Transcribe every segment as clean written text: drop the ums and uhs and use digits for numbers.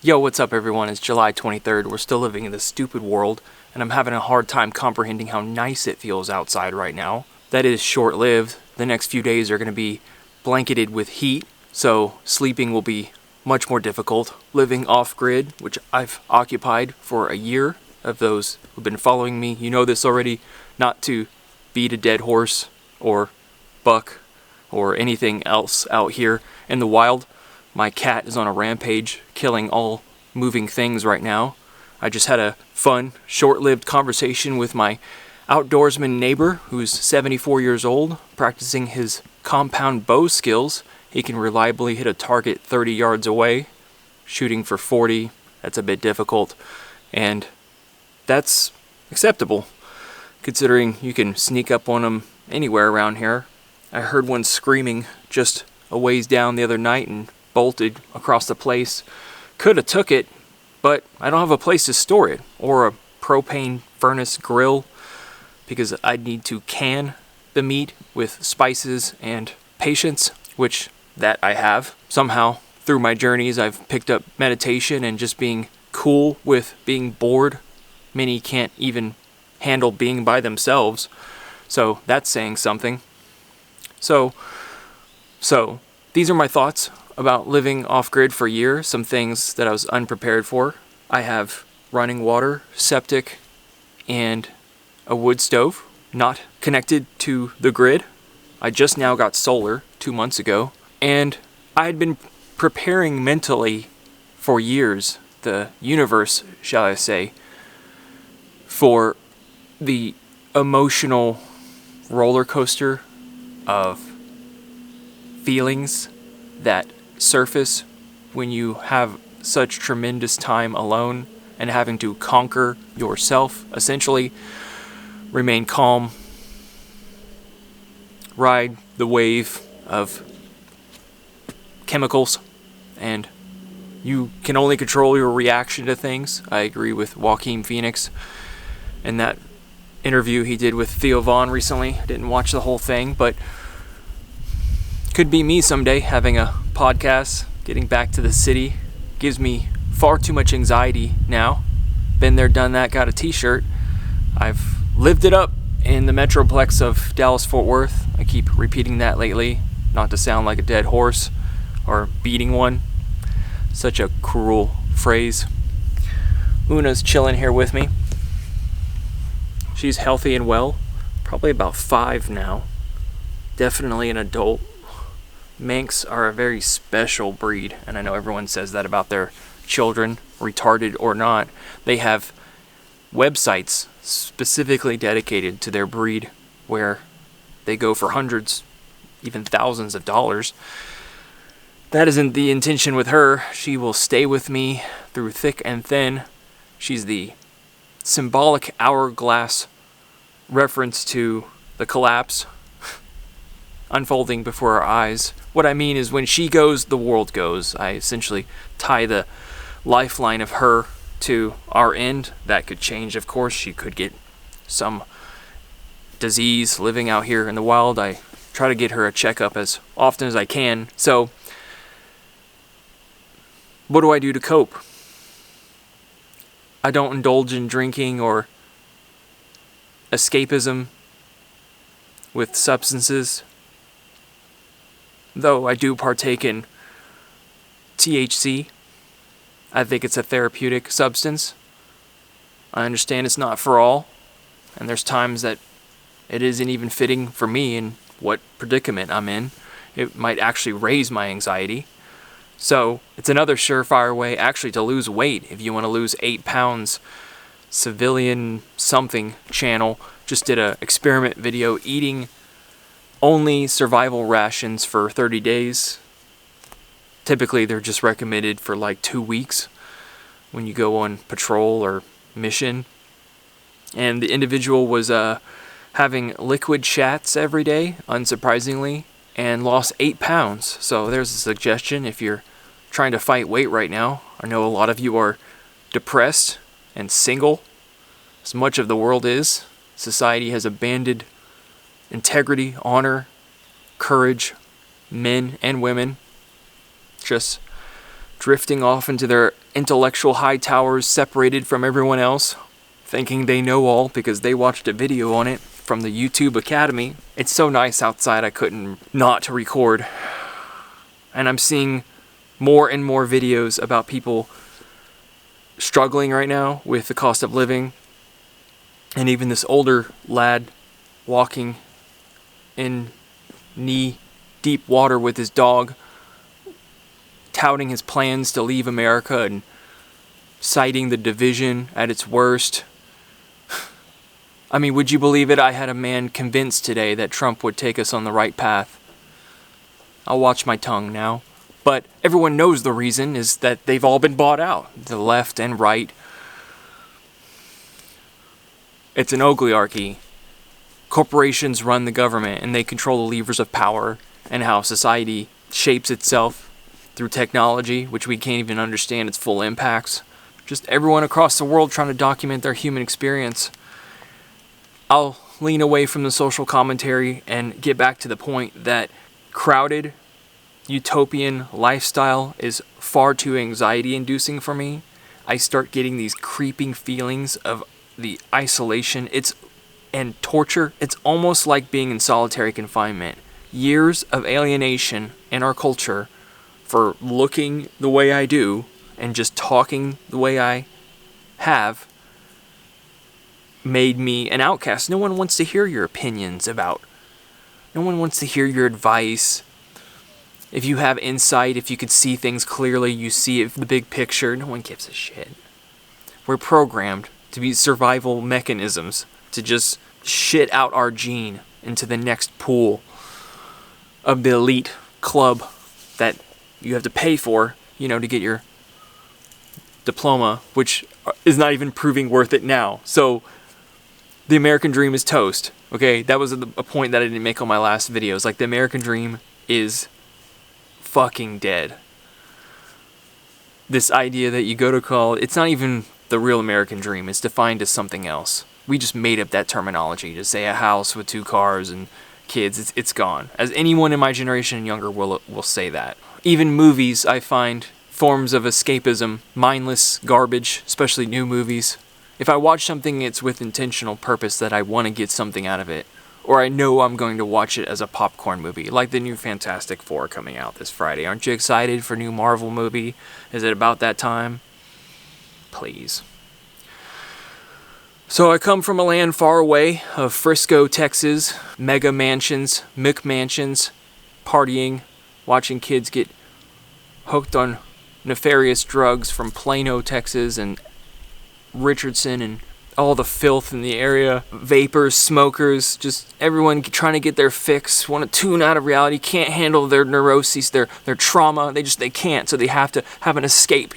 Yo, what's up everyone? It's July 23rd. We're still living in this stupid world, and I'm having a hard time comprehending how nice it feels outside right now. That is short-lived. The next few days are going to be blanketed with heat, so sleeping will be much more difficult. Living off-grid, which I've occupied for a year. Of those who've been following me, you know this already, not to beat a dead horse or buck or anything else out here in the wild. My cat is on a rampage, killing all moving things right now. I just had a fun, short-lived conversation with my outdoorsman neighbor, who's 74 years old, practicing his compound bow skills. He can reliably hit a target 30 yards away, shooting for 40. That's a bit difficult, and that's acceptable, considering you can sneak up on them anywhere around here. I heard one screaming just a ways down the other night and bolted across the place. Could have took it, but I don't have a place to store it, or a propane furnace grill, because I'd need to can the meat with spices and patience, which that I have. Somehow, through my journeys, I've picked up meditation and just being cool with being bored. Many can't even handle being by themselves, so that's saying something. So these are my thoughts about living off-grid for a year, some things that I was unprepared for. I have running water, septic, and a wood stove, not connected to the grid. I just now got solar 2 months ago, and I had been preparing mentally for years, the universe, shall I say, for the emotional roller coaster of feelings that surface when you have such tremendous time alone and having to conquer yourself, essentially. Remain calm, ride the wave of chemicals, and you can only control your reaction to things. I agree with Joaquin Phoenix in that interview he did with Theo Vaughn recently. I didn't watch the whole thing, but could be me someday, having a podcast, getting back to the city. Gives me far too much anxiety now. Been there, done that, got a t-shirt. I've lived it up in the metroplex of Dallas-Fort Worth. I keep repeating that lately, not to sound like a dead horse or beating one. Such a cruel phrase. Una's chilling here with me. She's healthy and well, probably about 5 now. Definitely an adult. Manx are a very special breed, and I know everyone says that about their children, retarded or not. They have websites specifically dedicated to their breed where they go for hundreds, even thousands of dollars. That isn't the intention with her. She will stay with me through thick and thin. She's the symbolic hourglass reference to the collapse unfolding before our eyes. What I mean is, when she goes, the world goes. I essentially tie the lifeline of her to our end. That could change, of course. She could get some disease living out here in the wild. I try to get her a checkup as often as I can. So, what do I do to cope? I don't indulge in drinking or escapism with substances, though I do partake in THC. I think it's a therapeutic substance. I understand it's not for all, and there's times that it isn't even fitting for me in what predicament I'm in. It might actually raise my anxiety. So it's another surefire way actually to lose weight. If you want to lose 8 pounds, Civilian something channel just did a experiment video eating only survival rations for 30 days. Typically they're just recommended for like 2 weeks when you go on patrol or mission. And the individual was having liquid shats every day, unsurprisingly, and lost 8 pounds. So there's a suggestion if you're trying to fight weight right now. I know a lot of you are depressed and single, as much of the world is. Society has abandoned integrity, honor, courage, men and women. Just drifting off into their intellectual high towers, separated from everyone else, thinking they know all because they watched a video on it from the YouTube Academy. It's so nice outside I couldn't not record. And I'm seeing more and more videos about people struggling right now with the cost of living. And even this older lad walking in knee-deep water with his dog, touting his plans to leave America and citing the division at its worst. I mean, would you believe it? I had a man convinced today that Trump would take us on the right path. I'll watch my tongue now. But everyone knows the reason is that they've all been bought out. The left and right. It's an oligarchy. Corporations run the government and they control the levers of power and how society shapes itself through technology, which we can't even understand its full impacts. Just everyone across the world trying to document their human experience. I'll lean away from the social commentary and get back to the point that crowded, utopian lifestyle is far too anxiety-inducing for me. I start getting these creeping feelings of the isolation and torture. It's almost like being in solitary confinement. Years of alienation in our culture for looking the way I do and just talking the way I have made me an outcast. No one wants to hear your opinions about. No one wants to hear your advice. If you have insight, if you could see things clearly, you see it, the big picture, no one gives a shit. We're programmed to be survival mechanisms, to just shit out our gene into the next pool of the elite club that you have to pay for, to get your diploma, which is not even proving worth it now. So the American dream is toast. Okay, that was a point that I didn't make on my last videos. Like, the American dream is fucking dead. This idea that you go to college, it's not even the real American dream. It's defined as something else. We just made up that terminology to say a house with 2 cars and kids. It's gone. As anyone in my generation and younger will say that. Even movies, I find forms of escapism, mindless garbage, especially new movies. If I watch something, it's with intentional purpose that I want to get something out of it. Or I know I'm going to watch it as a popcorn movie, like the new Fantastic Four coming out this Friday. Aren't you excited for a new Marvel movie? Is it about that time? Please. So I come from a land far away of Frisco, Texas, mega mansions, McMansions, partying, watching kids get hooked on nefarious drugs from Plano, Texas, and Richardson, and all the filth in the area, vapors, smokers, just everyone trying to get their fix, want to tune out of reality, can't handle their neuroses, their trauma, they can't, so they have to have an escape,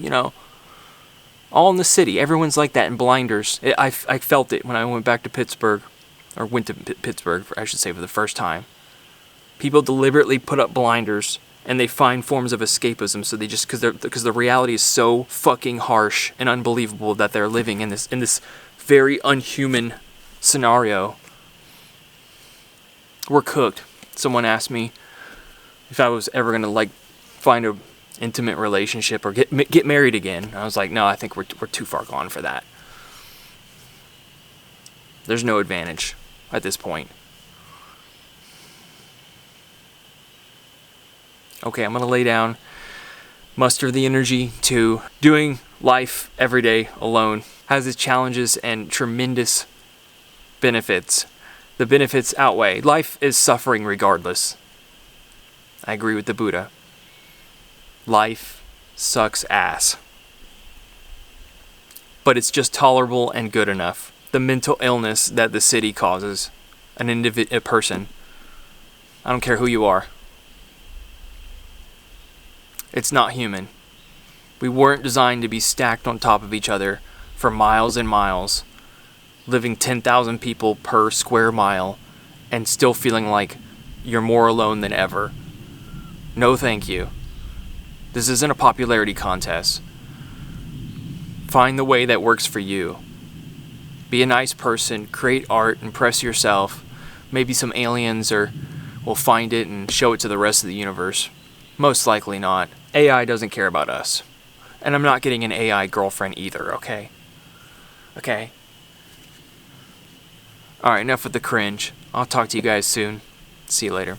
All in the city, everyone's like that in blinders. I felt it when I went back to Pittsburgh, or went to Pittsburgh, I should say, for the first time. People deliberately put up blinders, and they find forms of escapism, so they just, because the reality is so fucking harsh and unbelievable that they're living in this very unhuman scenario. We're cooked. Someone asked me if I was ever gonna find a intimate relationship or get married again. I was like, no, I think we're too far gone for that. There's no advantage at this point. Okay, I'm gonna lay down, muster the energy to doing life every day alone. Has its challenges and tremendous benefits. The benefits outweigh. Life is suffering regardless. I agree with the Buddha. Life sucks ass. But it's just tolerable and good enough. The mental illness that the city causes a person. I don't care who you are. It's not human. We weren't designed to be stacked on top of each other for miles and miles, living 10,000 people per square mile, and still feeling like you're more alone than ever. No thank you. This isn't a popularity contest. Find the way that works for you. Be a nice person, create art, impress yourself. Maybe some aliens will find it and show it to the rest of the universe. Most likely not. AI doesn't care about us. And I'm not getting an AI girlfriend either, okay? Okay. Alright, enough with the cringe. I'll talk to you guys soon. See you later.